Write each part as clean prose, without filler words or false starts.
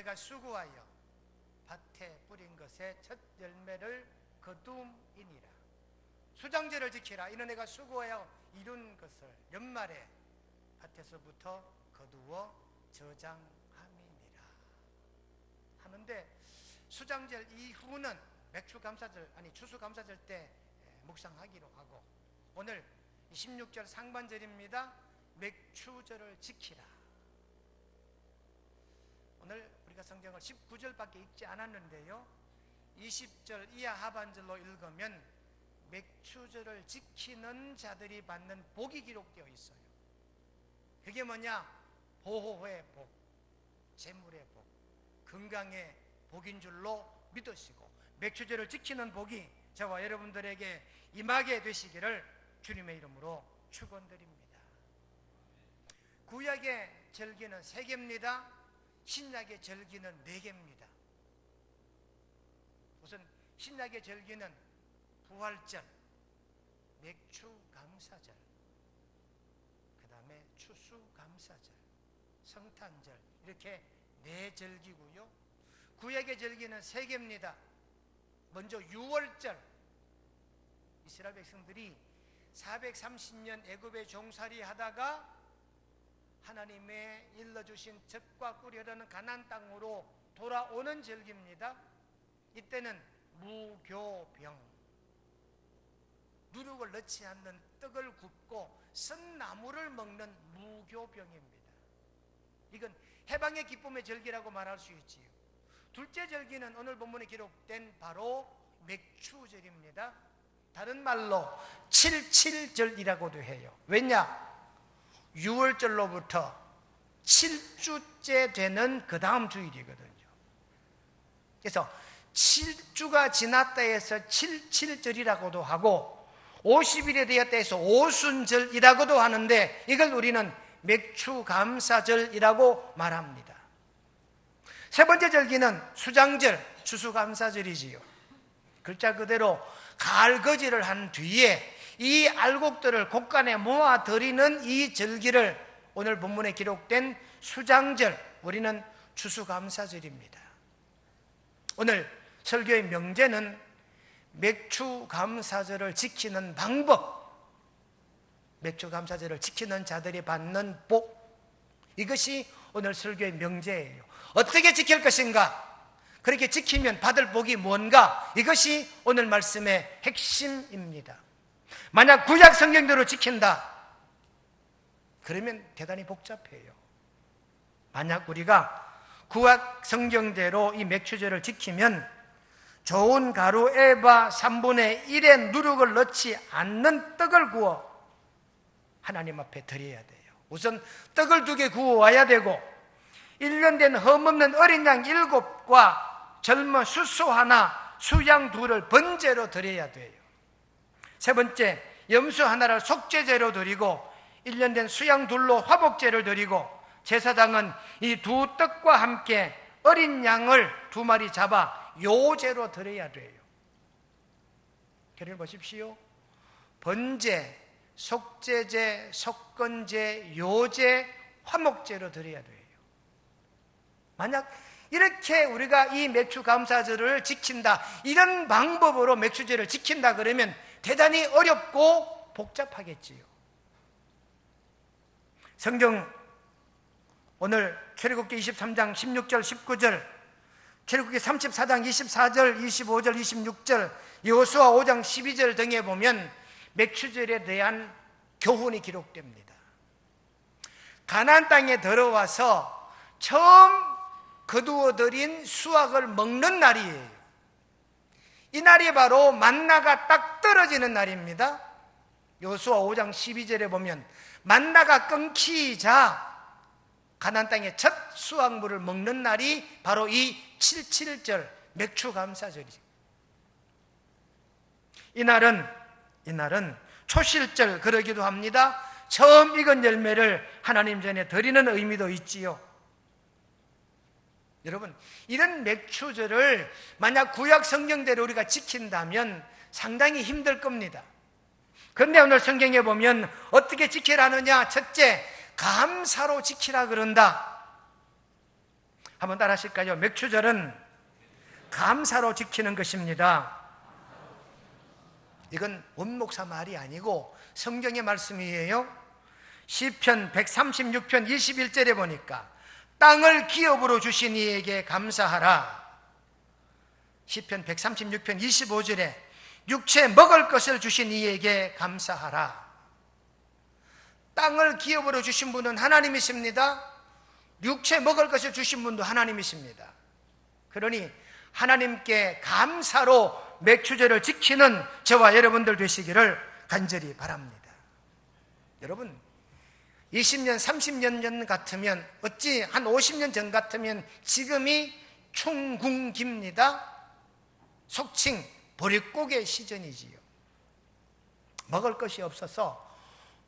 내가 수고하여 밭에 뿌린 것의 첫 열매를 거두음이니라. 수장제를 지키라. 이는 내가 수고하여 이룬 것을 연말에 밭에서부터 거두어 저장함이니라 하는데, 수장절 이후는 맥추감사절, 추수감사절 때 묵상하기로 하고, 오늘 16절 상반절입니다. 맥추절을 지키라. 오늘 우리가 성경을 19절밖에 읽지 않았는데요, 20절 이하 하반절로 읽으면 맥추절을 지키는 자들이 받는 복이 기록되어 있어요. 그게 뭐냐? 보호의 복, 재물의 복, 건강의 복인 줄로 믿으시고 맥추절을 지키는 복이 저와 여러분들에게 임하게 되시기를 주님의 이름으로 축원드립니다. 구약의 절기는 3개입니다. 신약의 절기는 4개입니다. 우선 신약의 절기는 부활절, 맥추감사절, 그 다음에 추수감사절, 성탄절, 이렇게 4절기고요. 구약의 절기는 3개입니다. 먼저 유월절, 이스라엘 백성들이 430년 애굽에 종살이 하다가 하나님의 일러주신 젖과 꿀이 흐르는 가나안 땅으로 돌아오는 절기입니다. 이때는 무교병, 누룩을 넣지 않는 떡을 굽고 쓴 나무를 먹는 무교병입니다. 이건 해방의 기쁨의 절기라고 말할 수 있지요. 둘째 절기는 오늘 본문에 기록된 바로 맥추절입니다. 다른 말로 77절이라고도 해요. 왜냐? 6월절로부터 7주째 되는 그 다음 주일이거든요. 그래서 7주가 지났다 해서 77절이라고도 하고 50일이 되었다 해서 오순절이라고도 하는데, 이걸 우리는 맥추감사절이라고 말합니다. 세 번째 절기는 수장절, 추수감사절이지요. 글자 그대로 가을거지를 한 뒤에 이 알곡들을 곡간에 모아 드리는 이 절기를 오늘 본문에 기록된 수장절, 우리는 추수감사절입니다. 오늘 설교의 명제는 맥추감사절을 지키는 방법, 맥추감사절을 지키는 자들이 받는 복, 이것이 오늘 설교의 명제예요. 어떻게 지킬 것인가? 그렇게 지키면 받을 복이 뭔가? 이것이 오늘 말씀의 핵심입니다. 만약 구약 성경대로 지킨다, 그러면 대단히 복잡해요. 만약 우리가 구약 성경대로 이 맥추절을 지키면 좋은 가루 에바 3분의 1의 누룩을 넣지 않는 떡을 구워 하나님 앞에 드려야 돼요. 우선 떡을 2개 구워 와야 되고, 1년 된 흠없는 어린 양 7과 젊은 수소 하나, 수양 2를 번제로 드려야 돼요. 세 번째, 염소 하나를 속죄제로 드리고 1년 된 수양 2로 화복제를 드리고, 제사장은 이 2 떡과 함께 어린 양을 2마리 잡아 요제로 드려야 돼요. 결의를 보십시오. 번제, 속죄제, 속건제, 요제, 화목제로 드려야 돼요. 만약 이렇게 우리가 이 맥추감사절을 지킨다, 이런 방법으로 맥추절을 지킨다 그러면 대단히 어렵고 복잡하겠지요. 성경 오늘 출애굽기 23장 16절 19절, 출애굽기 34장 24절 25절 26절, 여호수아 5장 12절 등에 보면 맥추절에 대한 교훈이 기록됩니다. 가나안 땅에 들어와서 처음 거두어들인 수확을 먹는 날이에요. 이 날이 바로 만나가 딱 떨어지는 날입니다. 여호수아 5장 12절에 보면 만나가 끊기자 가나안 땅의 첫 수확물을 먹는 날이 바로 이 77절 맥추감사절이죠. 이날은 초실절 그러기도 합니다. 처음 익은 열매를 하나님 전에 드리는 의미도 있지요. 여러분, 이런 맥추절을 만약 구약 성경대로 우리가 지킨다면 상당히 힘들 겁니다. 그런데 오늘 성경에 보면 어떻게 지키라느냐? 첫째, 감사로 지키라 그런다. 한번 따라 하실까요? 맥추절은 감사로 지키는 것입니다. 이건 원목사 말이 아니고 성경의 말씀이에요. 시편 136편 21절에 보니까 땅을 기업으로 주신 이에게 감사하라. 시편 136편 25절에 육체 먹을 것을 주신 이에게 감사하라. 땅을 기업으로 주신 분은 하나님이십니다. 육체 먹을 것을 주신 분도 하나님이십니다. 그러니 하나님께 감사로 맥추절을 지키는 저와 여러분들 되시기를 간절히 바랍니다. 여러분, 20년, 30년 전 같으면, 어찌 한 50년 전 같으면 지금이 충궁기입니다. 속칭 보릿고개 시즌이지요. 먹을 것이 없어서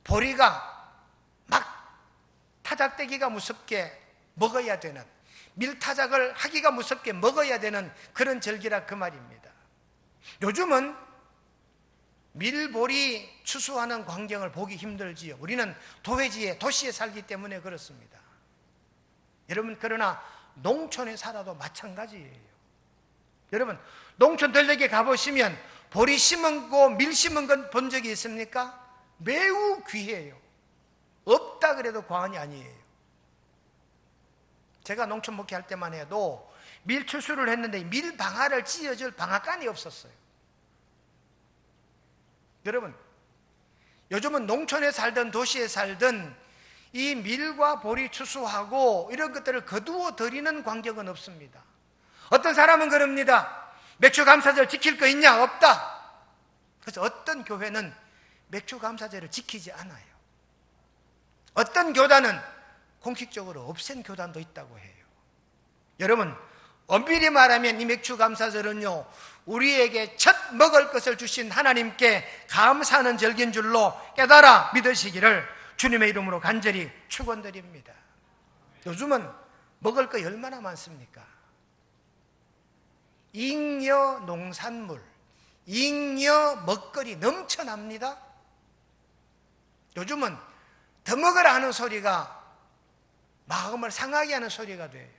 보리가 막 타작되기가 무섭게 먹어야 되는, 밀타작을 하기가 무섭게 먹어야 되는 그런 절기라 그 말입니다. 요즘은 밀보리 추수하는 광경을 보기 힘들지요. 우리는 도회지에, 도시에 살기 때문에 그렇습니다. 여러분, 그러나 농촌에 살아도 마찬가지예요. 여러분, 농촌 들녘에 가보시면 보리 심은 거, 밀 심은 건 본 적이 있습니까? 매우 귀해요. 없다 그래도 과언이 아니에요. 제가 농촌 목회할 때만 해도 밀 추수를 했는데 밀 방아를 찧어줄 방앗간이 없었어요. 여러분, 요즘은 농촌에 살든 도시에 살든 이 밀과 보리 추수하고 이런 것들을 거두어 드리는 광경은 없습니다. 어떤 사람은 그럽니다. 맥추감사절 지킬 거 있냐? 없다. 그래서 어떤 교회는 맥추감사절을 지키지 않아요. 어떤 교단은 공식적으로 없앤 교단도 있다고 해요. 여러분, 엄밀히 말하면 이 맥추감사절은요, 우리에게 첫 먹을 것을 주신 하나님께 감사하는 절기인 줄로 깨달아 믿으시기를 주님의 이름으로 간절히 축원드립니다. 요즘은 먹을 거 얼마나 많습니까? 잉여 농산물, 잉여 먹거리 넘쳐납니다. 요즘은 더 먹으라 하는 소리가 마음을 상하게 하는 소리가 돼요.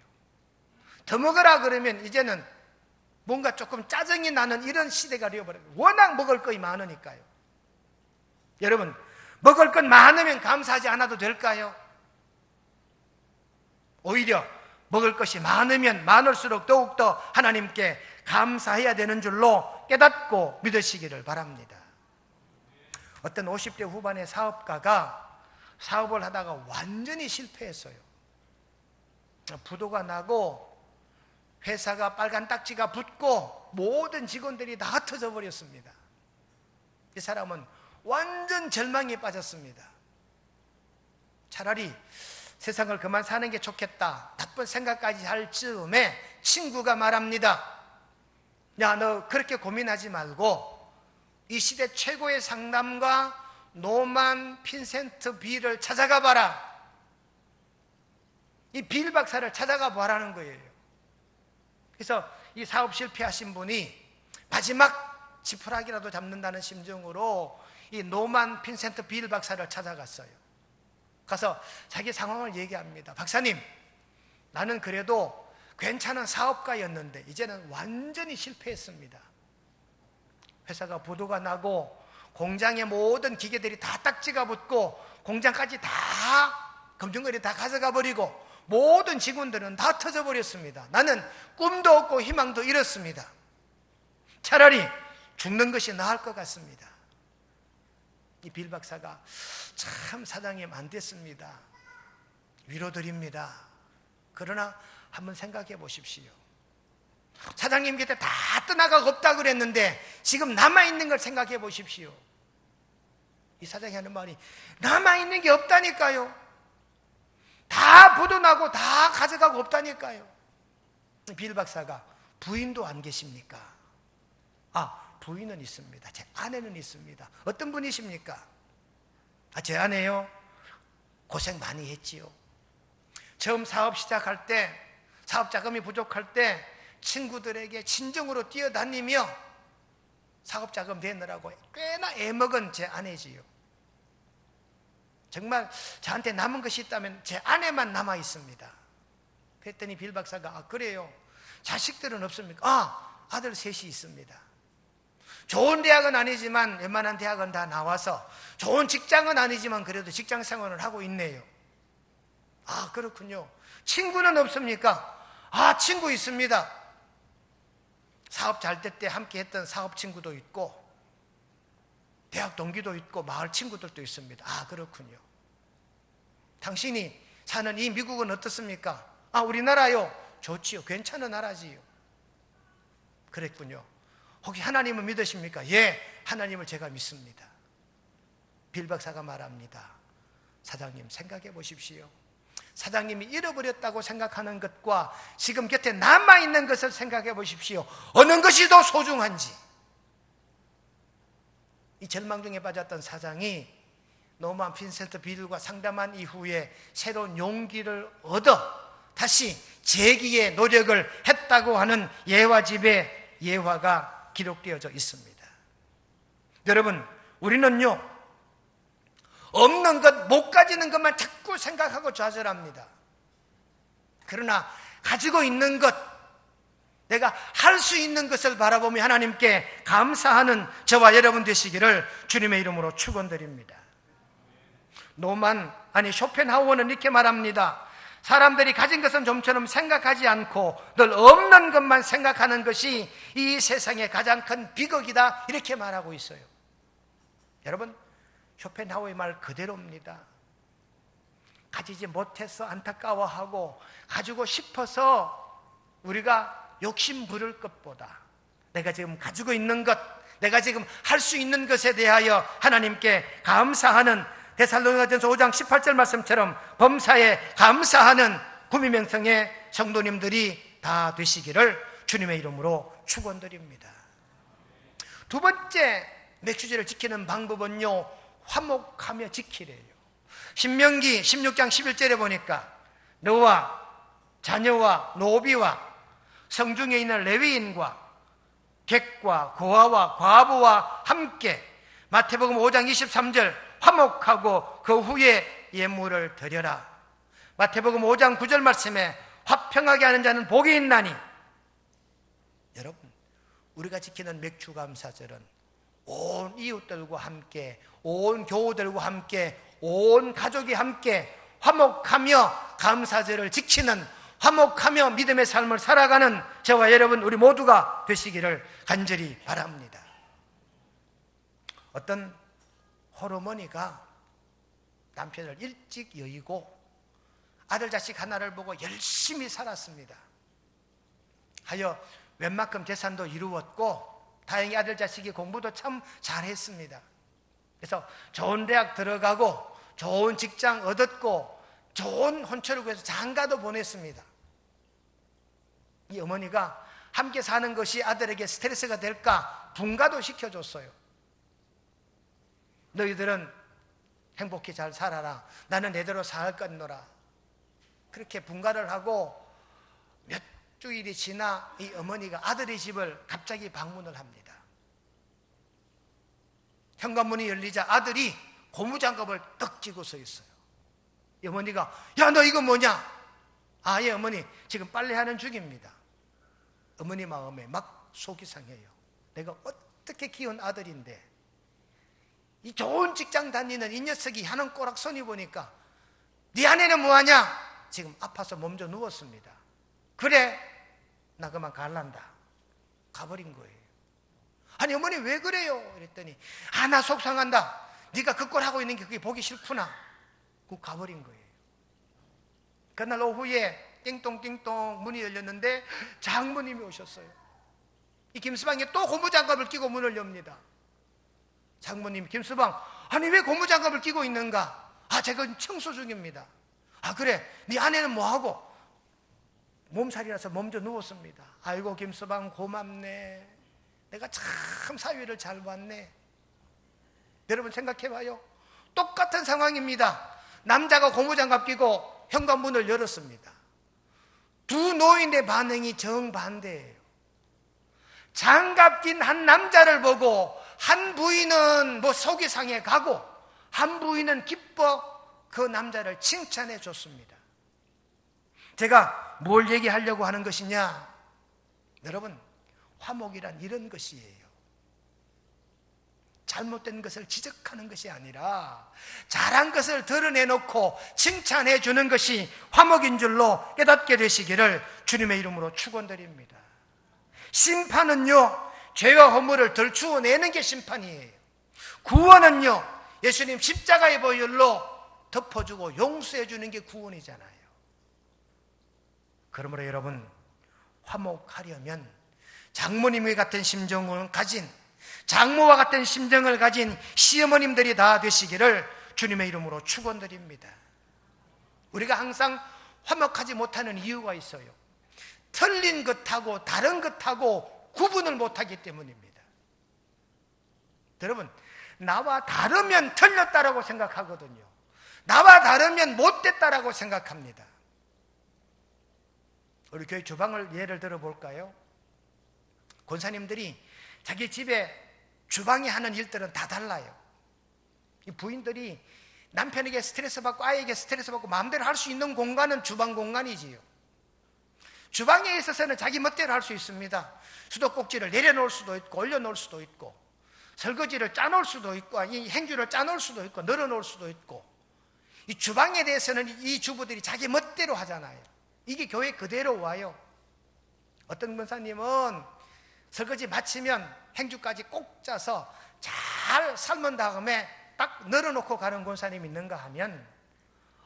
더 먹으라 그러면 이제는 뭔가 조금 짜증이 나는 이런 시대가 되어버려요. 워낙 먹을 것이 많으니까요. 여러분, 먹을 것 많으면 감사하지 않아도 될까요? 오히려 먹을 것이 많으면 많을수록 더욱더 하나님께 감사해야 되는 줄로 깨닫고 믿으시기를 바랍니다. 어떤 50대 후반의 사업가가 사업을 하다가 완전히 실패했어요. 부도가 나고 회사가 빨간 딱지가 붙고 모든 직원들이 다 흩어져 버렸습니다. 이 사람은 완전 절망에 빠졌습니다. 차라리 세상을 그만 사는 게 좋겠다, 나쁜 생각까지 할 즈음에 친구가 말합니다. 야, 너 그렇게 고민하지 말고 이 시대 최고의 상담가 노만 핀센트 빌을 찾아가 봐라. 이 빌 박사를 찾아가 보라는 거예요. 그래서 이 사업 실패하신 분이 마지막 지푸라기라도 잡는다는 심정으로 이 노만 핀센트 빌 박사를 찾아갔어요. 가서 자기 상황을 얘기합니다. 박사님, 나는 그래도 괜찮은 사업가였는데 이제는 완전히 실패했습니다. 회사가 부도가 나고 공장의 모든 기계들이 다 딱지가 붙고 공장까지 다 검증거리 다 가져가 버리고 모든 직원들은 다 터져버렸습니다. 나는 꿈도 없고 희망도 잃었습니다. 차라리 죽는 것이 나을 것 같습니다. 이 빌 박사가 참 사장님 안 됐습니다. 위로드립니다. 그러나 한번 생각해 보십시오. 사장님 곁에 다 떠나가고 없다 그랬는데 지금 남아있는 걸 생각해 보십시오. 이 사장이 하는 말이 남아있는 게 없다니까요. 다 부도나고 다 가져가고 없다니까요. 빌 박사가 부인도 안 계십니까? 부인은 있습니다. 제 아내는 있습니다. 어떤 분이십니까? 제 아내요? 고생 많이 했지요. 처음 사업 시작할 때, 사업 자금이 부족할 때 친구들에게 친정으로 뛰어다니며 사업 자금 내느라고 꽤나 애먹은 제 아내지요. 정말 저한테 남은 것이 있다면 제 아내만 남아 있습니다. 그랬더니 빌 박사가 아 그래요? 자식들은 없습니까? 아들 셋이 있습니다. 좋은 대학은 아니지만 웬만한 대학은 다 나와서 좋은 직장은 아니지만 그래도 직장 생활을 하고 있네요. 아 그렇군요. 친구는 없습니까? 친구 있습니다. 사업 잘 될 때 함께 했던 사업 친구도 있고 대학 동기도 있고 마을 친구들도 있습니다. 아 그렇군요. 당신이 사는 이 미국은 어떻습니까? 우리나라요? 좋지요. 괜찮은 나라지요. 그랬군요. 혹시 하나님을 믿으십니까? 예, 하나님을 제가 믿습니다. 빌 박사가 말합니다. 사장님 생각해 보십시오. 사장님이 잃어버렸다고 생각하는 것과 지금 곁에 남아있는 것을 생각해 보십시오. 어느 것이 더 소중한지. 이 절망 중에 빠졌던 사장이 노만 빈센트 빌과 상담한 이후에 새로운 용기를 얻어 다시 재기의 노력을 했다고 하는 예화집의 예화가 기록되어져 있습니다. 여러분, 우리는요 없는 것, 못 가지는 것만 자꾸 생각하고 좌절합니다. 그러나 가지고 있는 것, 내가 할 수 있는 것을 바라보며 하나님께 감사하는 저와 여러분 되시기를 주님의 이름으로 축원드립니다. 쇼펜하우어는 이렇게 말합니다. 사람들이 가진 것은 좀처럼 생각하지 않고 늘 없는 것만 생각하는 것이 이 세상의 가장 큰 비극이다, 이렇게 말하고 있어요. 여러분, 쇼펜하우어의 말 그대로입니다. 가지지 못해서 안타까워하고 가지고 싶어서 우리가 욕심 부릴 것보다 내가 지금 가지고 있는 것, 내가 지금 할 수 있는 것에 대하여 하나님께 감사하는 데살로니가전서 5장 18절 말씀처럼 범사에 감사하는 구미명성의 성도님들이 다 되시기를 주님의 이름으로 축원드립니다. 두 번째 맥주제를 지키는 방법은요, 화목하며 지키래요. 신명기 16장 11절에 보니까 너와 자녀와 노비와 성중에 있는 레위인과 객과 고아와 과부와 함께, 마태복음 5장 23절 화목하고 그 후에 예물을 드려라. 마태복음 5장 9절 말씀에 화평하게 하는 자는 복이 있나니. 여러분, 우리가 지키는 맥주감사절은 온 이웃들과 함께, 온 교우들과 함께, 온 가족이 함께 화목하며 감사절을 지키는, 화목하며 믿음의 삶을 살아가는 저와 여러분 우리 모두가 되시기를 간절히 바랍니다. 어떤 호르머니가 남편을 일찍 여의고 아들 자식 하나를 보고 열심히 살았습니다. 하여 웬만큼 재산도 이루었고 다행히 아들 자식이 공부도 참 잘했습니다. 그래서 좋은 대학 들어가고 좋은 직장 얻었고 좋은 혼처를 구해서 장가도 보냈습니다. 이 어머니가 함께 사는 것이 아들에게 스트레스가 될까 분가도 시켜줬어요. 너희들은 행복히 잘 살아라, 나는 내대로 살 건노라. 그렇게 분가를 하고 몇 주일이 지나 이 어머니가 아들의 집을 갑자기 방문을 합니다. 현관문이 열리자 아들이 고무장갑을 떡 쥐고 서 있어요. 이 어머니가 야, 너 이거 뭐냐? 예 어머니 지금 빨래하는 중입니다. 어머니 마음에 막 속이 상해요. 내가 어떻게 키운 아들인데 이 좋은 직장 다니는 이 녀석이 하는 꼬락서니 보니까 네 아내는 뭐하냐? 지금 아파서 몸 좀 누웠습니다. 그래, 나 그만 갈란다. 가버린 거예요. 아니 어머니 왜 그래요? 이랬더니 나 속상한다. 네가 그 꼴 하고 있는 게 그게 보기 싫구나. 그 가버린 거예요. 그날 오후에 띵동띵동 문이 열렸는데 장모님이 오셨어요. 이 김서방이 또 고무장갑을 끼고 문을 엽니다. 장모님, 김서방, 아니 왜 고무장갑을 끼고 있는가? 제가 청소 중입니다. 그래, 네 아내는 뭐하고? 몸살이라서 몸 좀 누웠습니다. 아이고 김서방 고맙네. 내가 참 사위를 잘 봤네. 여러분 생각해봐요. 똑같은 상황입니다. 남자가 고무장갑 끼고 현관문을 열었습니다. 두 노인의 반응이 정반대예요. 장갑 낀 한 남자를 보고 한 부인은 속이 상해 가고 한 부인은 기뻐 그 남자를 칭찬해 줬습니다. 제가 뭘 얘기하려고 하는 것이냐? 여러분, 화목이란 이런 것이에요. 잘못된 것을 지적하는 것이 아니라 잘한 것을 드러내놓고 칭찬해 주는 것이 화목인 줄로 깨닫게 되시기를 주님의 이름으로 축원드립니다. 심판은요, 죄와 허물을 덜추어내는 게 심판이에요. 구원은요, 예수님 십자가의 보혈로 덮어주고 용서해 주는 게 구원이잖아요. 그러므로 여러분, 화목하려면 장모님과 같은 심정을 가진, 장모와 같은 심정을 가진 시어머님들이 다 되시기를 주님의 이름으로 축원드립니다. 우리가 항상 화목하지 못하는 이유가 있어요. 틀린 것하고 다른 것하고 구분을 못하기 때문입니다. 여러분, 나와 다르면 틀렸다라고 생각하거든요. 나와 다르면 못됐다라고 생각합니다. 우리 교회 주방을 예를 들어 볼까요? 권사님들이 자기 집에 주방이 하는 일들은 다 달라요. 이 부인들이 남편에게 스트레스 받고 아이에게 스트레스 받고 마음대로 할 수 있는 공간은 주방 공간이지요. 주방에 있어서는 자기 멋대로 할 수 있습니다. 수도꼭지를 내려놓을 수도 있고 올려놓을 수도 있고, 설거지를 짜놓을 수도 있고, 이 행주를 짜놓을 수도 있고 늘어놓을 수도 있고, 이 주방에 대해서는 이 주부들이 자기 멋대로 하잖아요. 이게 교회 그대로 와요. 어떤 권사님은 설거지 마치면 행주까지 꼭 짜서 잘 삶은 다음에 딱 널어놓고 가는 권사님이 있는가 하면,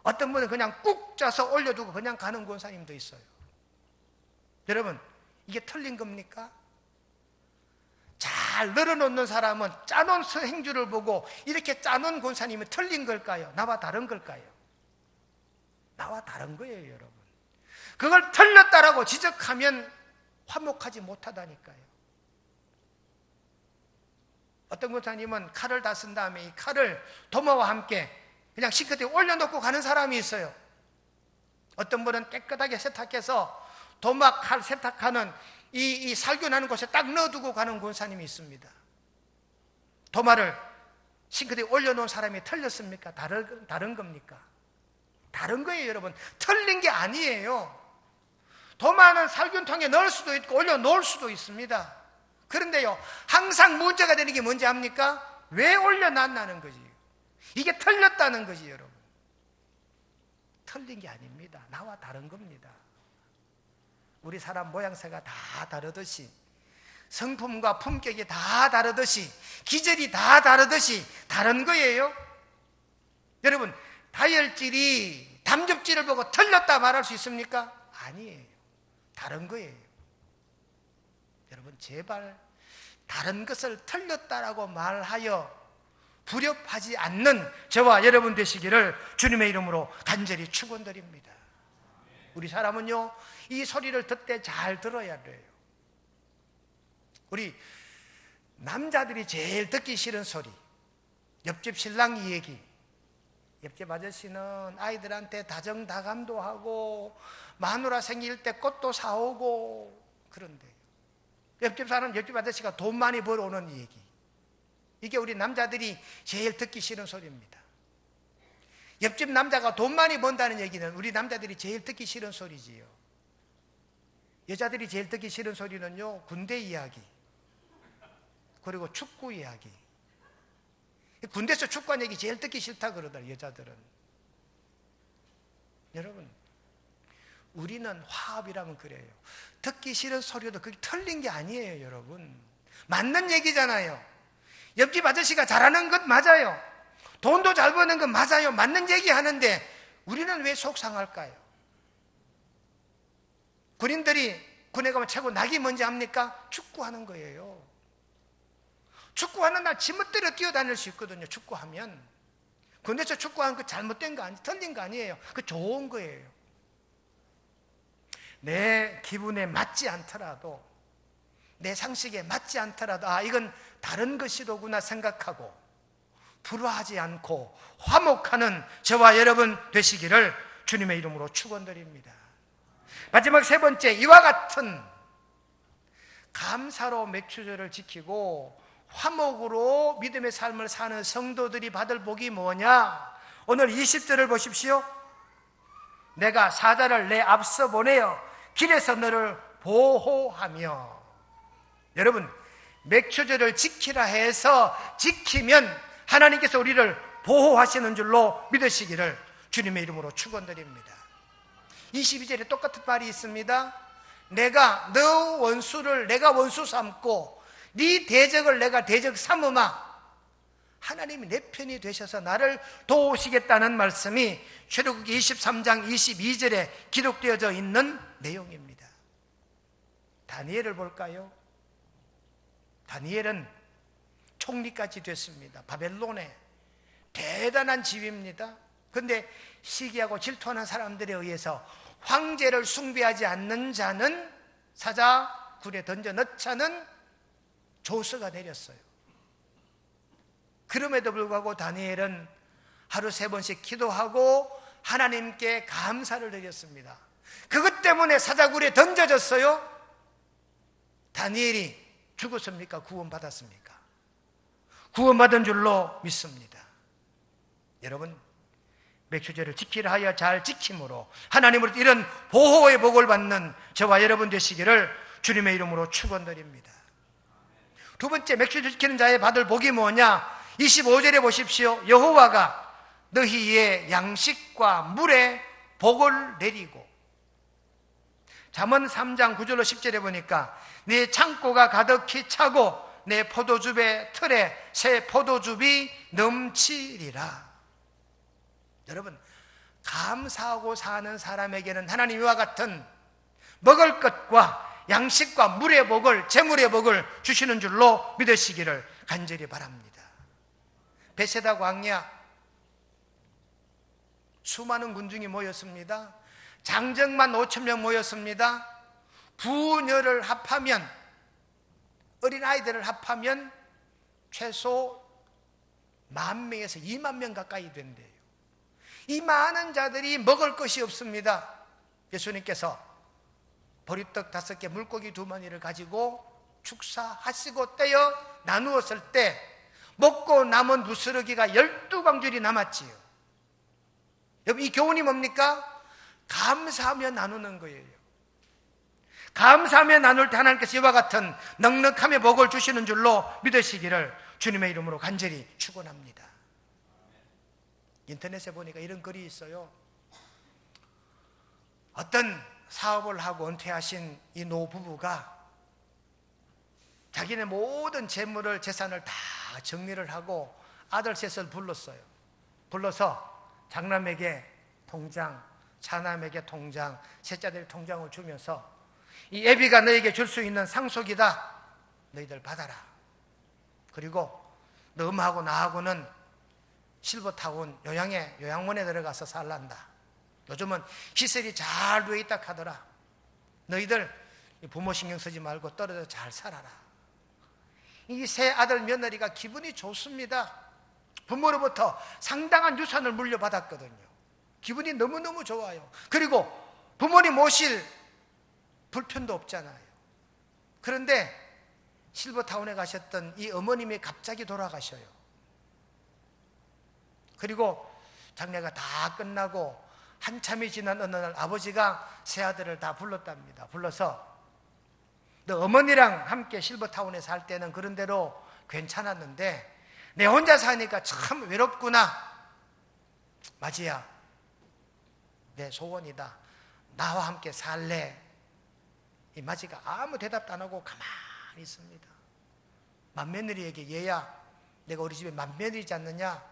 어떤 분은 그냥 꾹 짜서 올려두고 그냥 가는 권사님도 있어요. 여러분, 이게 틀린 겁니까? 잘 널어놓는 사람은 짜놓은 행주를 보고 이렇게 짜놓은 권사님이 틀린 걸까요? 나와 다른 걸까요? 나와 다른 거예요, 여러분. 그걸 틀렸다라고 지적하면 화목하지 못하다니까요. 어떤 권사님은 칼을 다 쓴 다음에 이 칼을 도마와 함께 그냥 싱크대에 올려놓고 가는 사람이 있어요. 어떤 분은 깨끗하게 세탁해서 도마, 칼 세탁하는 이 살균하는 곳에 딱 넣어두고 가는 권사님이 있습니다. 도마를 싱크대에 올려놓은 사람이 틀렸습니까? 다른 겁니까? 다른 거예요, 여러분. 틀린 게 아니에요. 도마는 살균통에 넣을 수도 있고 올려놓을 수도 있습니다. 그런데요, 항상 문제가 되는 게 뭔지 압니까? 왜 올려놨나는 거지. 이게 틀렸다는 거지, 여러분. 틀린 게 아닙니다. 나와 다른 겁니다. 우리 사람 모양새가 다 다르듯이, 성품과 품격이 다 다르듯이, 기질이 다 다르듯이 다른 거예요. 여러분, 다혈질이 담즙질을 보고 틀렸다 말할 수 있습니까? 아니에요. 다른 거예요. 여러분, 제발 다른 것을 틀렸다라고 말하여 불협하지 않는 저와 여러분 되시기를 주님의 이름으로 간절히 축원드립니다. 우리 사람은요, 이 소리를 듣되 잘 들어야 돼요. 우리 남자들이 제일 듣기 싫은 소리, 옆집 신랑 얘기. 옆집 아저씨는 아이들한테 다정다감도 하고 마누라 생길 때 꽃도 사오고 그런데 옆집 사람, 옆집 아저씨가 돈 많이 벌어오는 얘기. 이게 우리 남자들이 제일 듣기 싫은 소리입니다. 옆집 남자가 돈 많이 번다는 얘기는 우리 남자들이 제일 듣기 싫은 소리지요. 여자들이 제일 듣기 싫은 소리는요, 군대 이야기, 그리고 축구 이야기. 군대에서 축구한 얘기 제일 듣기 싫다 그러더라, 여자들은. 여러분, 우리는 화합이라면 그래요. 듣기 싫은 소리도 그게 틀린 게 아니에요, 여러분. 맞는 얘기잖아요. 옆집 아저씨가 잘하는 것 맞아요. 돈도 잘 버는 것 맞아요. 맞는 얘기 하는데 우리는 왜 속상할까요? 군인들이 군에 가면 최고 낙이 뭔지 압니까? 축구하는 거예요. 축구하는 날 지멋대로 뛰어다닐 수 있거든요. 축구하면. 군대에서 축구하는 거 잘못된 거 아니, 틀린 거 아니에요. 그 좋은 거예요. 내 기분에 맞지 않더라도, 내 상식에 맞지 않더라도, 아, 이건 다른 것이로구나 생각하고 불화하지 않고 화목하는 저와 여러분 되시기를 주님의 이름으로 축원드립니다. 마지막 세 번째, 이와 같은 감사로 맥주절을 지키고 화목으로 믿음의 삶을 사는 성도들이 받을 복이 뭐냐? 오늘 20절을 보십시오. 내가 사자를 내 앞서 보내어 길에서 너를 보호하며. 여러분, 맥추절을 지키라 해서 지키면 하나님께서 우리를 보호하시는 줄로 믿으시기를 주님의 이름으로 축원드립니다. 22절에 똑같은 말이 있습니다. 내가 너 원수를 내가 원수 삼고 네 대적을 내가 대적 삼으마. 하나님이 내 편이 되셔서 나를 도우시겠다는 말씀이 출애굽기 23장 22절에 기록되어져 있는 내용입니다. 다니엘을 볼까요? 다니엘은 총리까지 됐습니다. 바벨론에 대단한 지위입니다. 그런데 시기하고 질투하는 사람들에 의해서 황제를 숭배하지 않는 자는 사자굴에 던져 넣자는 조서가 내렸어요. 그럼에도 불구하고 다니엘은 하루 3번씩 기도하고 하나님께 감사를 드렸습니다. 그것 때문에 사자굴에 던져졌어요. 다니엘이 죽었습니까? 구원받았습니까? 구원받은 줄로 믿습니다. 여러분, 맥추절을 지키라 하여 잘 지킴으로 하나님으로부터 이런 보호의 복을 받는 저와 여러분 되시기를 주님의 이름으로 축원드립니다. 두 번째, 맥추절 지키는 자의 받을 복이 뭐냐? 25절에 보십시오. 여호와가 너희의 양식과 물에 복을 내리고. 잠언 3장 9절로 10절에 보니까 네 창고가 가득히 차고 내 포도즙의 틀에 새 포도즙이 넘치리라. 여러분, 감사하고 사는 사람에게는 하나님 이와 같은 먹을 것과 양식과 물의 복을, 재물의 복을 주시는 줄로 믿으시기를 간절히 바랍니다. 베세다 광야 수많은 군중이 모였습니다. 장정만 5,000명 모였습니다. 부녀를 합하면, 어린아이들을 합하면 최소 10,000명에서 20,000명 가까이 된대요. 이 많은 자들이 먹을 것이 없습니다. 예수님께서 보리떡 5개, 물고기 2마리를 가지고 축사하시고 떼어 나누었을 때 먹고 남은 부스러기가 12광줄이 남았지요. 여러분, 이 교훈이 뭡니까? 감사하며 나누는 거예요. 감사하며 나눌 때 하나님께서 이와 같은 넉넉함의 복을 주시는 줄로 믿으시기를 주님의 이름으로 간절히 축원합니다. 인터넷에 보니까 이런 글이 있어요. 어떤 사업을 하고 은퇴하신 이 노부부가 자기네 모든 재물을, 재산을 다 정리를 하고 아들 셋을 불렀어요. 불러서 장남에게 통장, 차남에게 통장, 셋째들 통장을 주면서 이 애비가 너에게 줄 수 있는 상속이다. 너희들 받아라. 그리고 너 엄마하고 나하고는 실버타운 요양원에 들어가서 살란다. 요즘은 시설이 잘 되어 있다 하더라. 너희들 부모 신경 쓰지 말고 떨어져 잘 살아라. 이 세 아들 며느리가 기분이 좋습니다. 부모로부터 상당한 유산을 물려받았거든요. 기분이 너무너무 좋아요. 그리고 부모님 모실 불편도 없잖아요. 그런데 실버타운에 가셨던 이 어머님이 갑자기 돌아가셔요. 그리고 장례가 다 끝나고 한참이 지난 어느 날 아버지가 세 아들을 다 불렀답니다. 불러서 너 어머니랑 함께 실버타운에 살 때는 그런 대로 괜찮았는데 내 혼자 사니까 참 외롭구나. 마지야, 내 소원이다. 나와 함께 살래. 이 마지가 아무 대답도 안 하고 가만히 있습니다. 맏며느리에게, 얘야, 내가 우리 집에 맏며느리지 않느냐?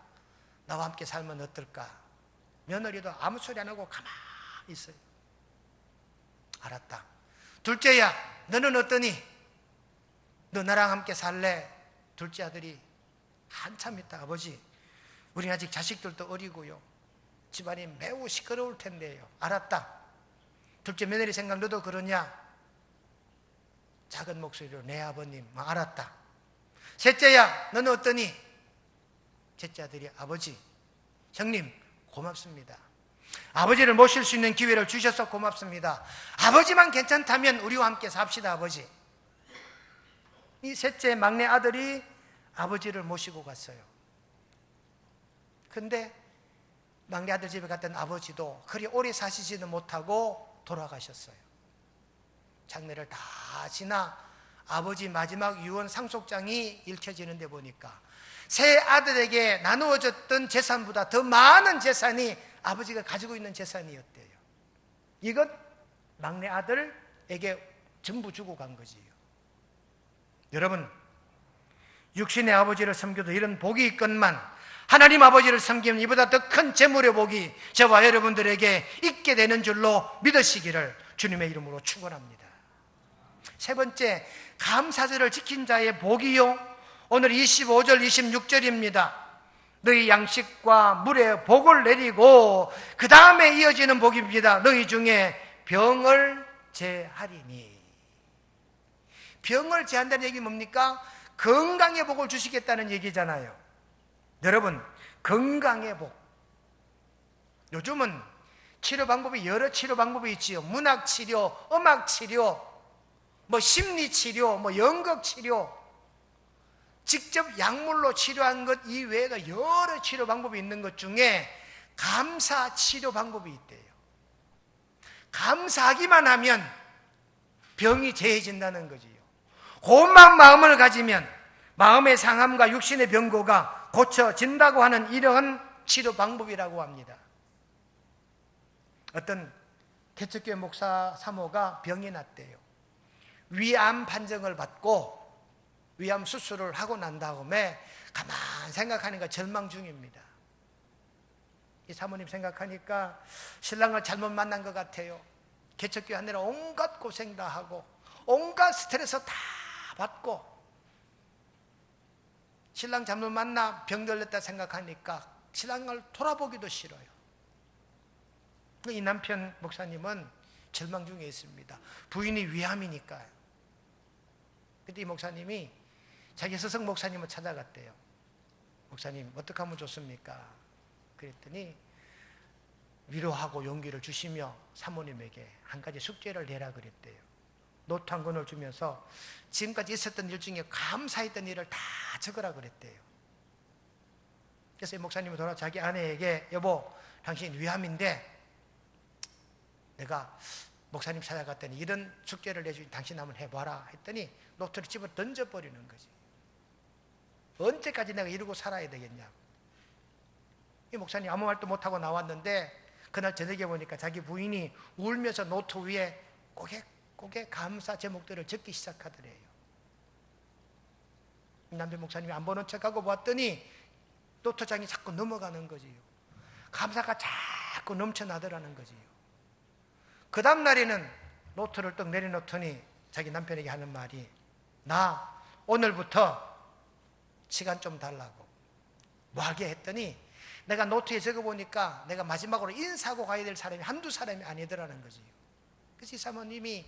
나와 함께 살면 어떨까? 며느리도 아무 소리 안 하고 가만히 있어요. 알았다. 둘째야, 너는 어떠니? 너 나랑 함께 살래? 둘째 아들이 한참 있다. 아버지, 우리 아직 자식들도 어리고요. 집안이 매우 시끄러울 텐데요. 알았다. 둘째 며느리 생각 너도 그러냐? 작은 목소리로 내 아버님. 알았다. 셋째야, 너는 어떠니? 셋째 아들이 아버지, 형님 고맙습니다. 아버지를 모실 수 있는 기회를 주셔서 고맙습니다. 아버지만 괜찮다면 우리와 함께 삽시다. 아버지. 이 셋째 막내 아들이 아버지를 모시고 갔어요. 근데 막내 아들 집에 갔던 아버지도 그리 오래 사시지는 못하고 돌아가셨어요. 장례를 다 지나 아버지 마지막 유언 상속장이 읽혀지는데 보니까 세 아들에게 나누어졌던 재산보다 더 많은 재산이 아버지가 가지고 있는 재산이었대요. 이것 막내 아들에게 전부 주고 간 거지요. 여러분, 육신의 아버지를 섬겨도 이런 복이 있건만 하나님 아버지를 섬기면 이보다 더 큰 재물의 복이 저와 여러분들에게 있게 되는 줄로 믿으시기를 주님의 이름으로 축원합니다. 세 번째, 감사절을 지킨 자의 복이요, 오늘 25절 26절입니다. 너희 양식과 물에 복을 내리고 그 다음에 이어지는 복입니다. 너희 중에 병을 제하리니. 병을 제한다는 얘기 뭡니까? 건강의 복을 주시겠다는 얘기잖아요. 여러분, 건강의 복. 요즘은 치료 방법이 여러 치료 방법이 있지요. 문학 치료, 음악 치료, 심리 치료, 연극 치료, 직접 약물로 치료한 것 이외에도 여러 치료 방법이 있는 것 중에 감사 치료 방법이 있대요. 감사하기만 하면 병이 제해진다는 거지요. 고만 마음을 가지면 마음의 상함과 육신의 병고가 고쳐진다고 하는 이러한 치료 방법이라고 합니다. 어떤 개척교회 목사 사모가 병이 났대요. 위암 판정을 받고 위암 수술을 하고 난 다음에 가만 생각하니까 절망 중입니다. 이 사모님 생각하니까 신랑을 잘못 만난 것 같아요. 개척교회 하느라 온갖 고생 다 하고 온갖 스트레스 다 받고 신랑 잘못 만나 병 걸렸다 생각하니까 신랑을 돌아보기도 싫어요. 이 남편 목사님은 절망 중에 있습니다. 부인이 위암이니까요. 그때 이 목사님이 자기 스승 목사님을 찾아갔대요. 목사님, 어떻게 하면 좋습니까? 그랬더니 위로하고 용기를 주시며 사모님에게 한 가지 숙제를 내라 그랬대요. 노트 한 권을 주면서 지금까지 있었던 일 중에 감사했던 일을 다 적으라 그랬대요. 그래서 이 목사님이 돌아 자기 아내에게, 여보, 당신 위암인데 내가 목사님 찾아갔더니 이런 숙제를 내주니 당신 한번 해봐라 했더니 노트를 집어 던져버리는 거지. 언제까지 내가 이러고 살아야 되겠냐. 이 목사님 아무 말도 못하고 나왔는데 그날 저녁에 보니까 자기 부인이 울면서 노트 위에 고개 감사 제목들을 적기 시작하더래요. 남편 목사님이 안 보는 척하고 봤더니 노트장이 자꾸 넘어가는 거지요. 감사가 자꾸 넘쳐나더라는 거지요. 그 다음 날에는 노트를 떡 내려놓더니 자기 남편에게 하는 말이, 나 오늘부터 시간 좀 달라고. 뭐 하게 했더니 내가 노트에 적어보니까 내가 마지막으로 인사하고 가야 될 사람이 한두 사람이 아니더라는 거지요. 그래서 이 사모님이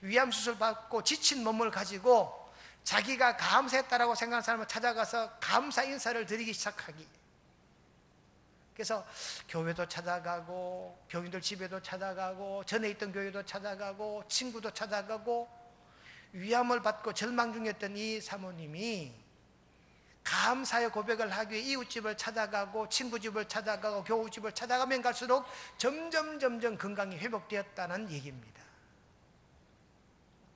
위암 수술 받고 지친 몸을 가지고 자기가 감사했다라고 생각하는 사람을 찾아가서 감사 인사를 드리기 시작하기. 그래서 교회도 찾아가고 교인들 집에도 찾아가고 전에 있던 교회도 찾아가고 친구도 찾아가고 위암을 받고 절망 중이었던 이 사모님이 감사의 고백을 하기 위해 이웃집을 찾아가고 친구집을 찾아가고 교우집을 찾아가면 갈수록 점점 건강이 회복되었다는 얘기입니다.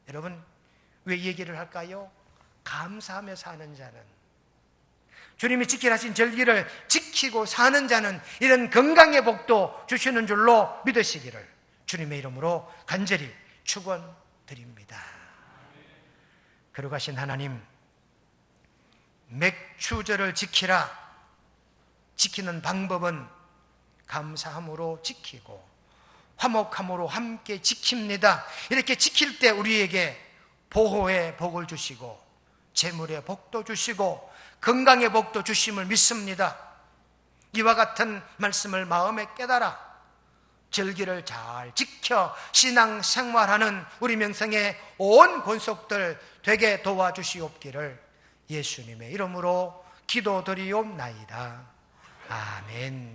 여러분, 왜 이 얘기를 할까요? 감사하며 사는 자는, 주님이 지키라 하신 절기를 지키고 사는 자는 이런 건강의 복도 주시는 줄로 믿으시기를 주님의 이름으로 간절히 축원드립니다. 거룩하신 하나님, 맥추절을 지키라. 지키는 방법은 감사함으로 지키고 화목함으로 함께 지킵니다. 이렇게 지킬 때 우리에게 보호의 복을 주시고 재물의 복도 주시고 건강의 복도 주심을 믿습니다. 이와 같은 말씀을 마음에 깨달아 절기를 잘 지켜 신앙생활하는 우리 명성의 온 권속들 되게 도와주시옵기를 예수님의 이름으로 기도드리옵나이다. 아멘.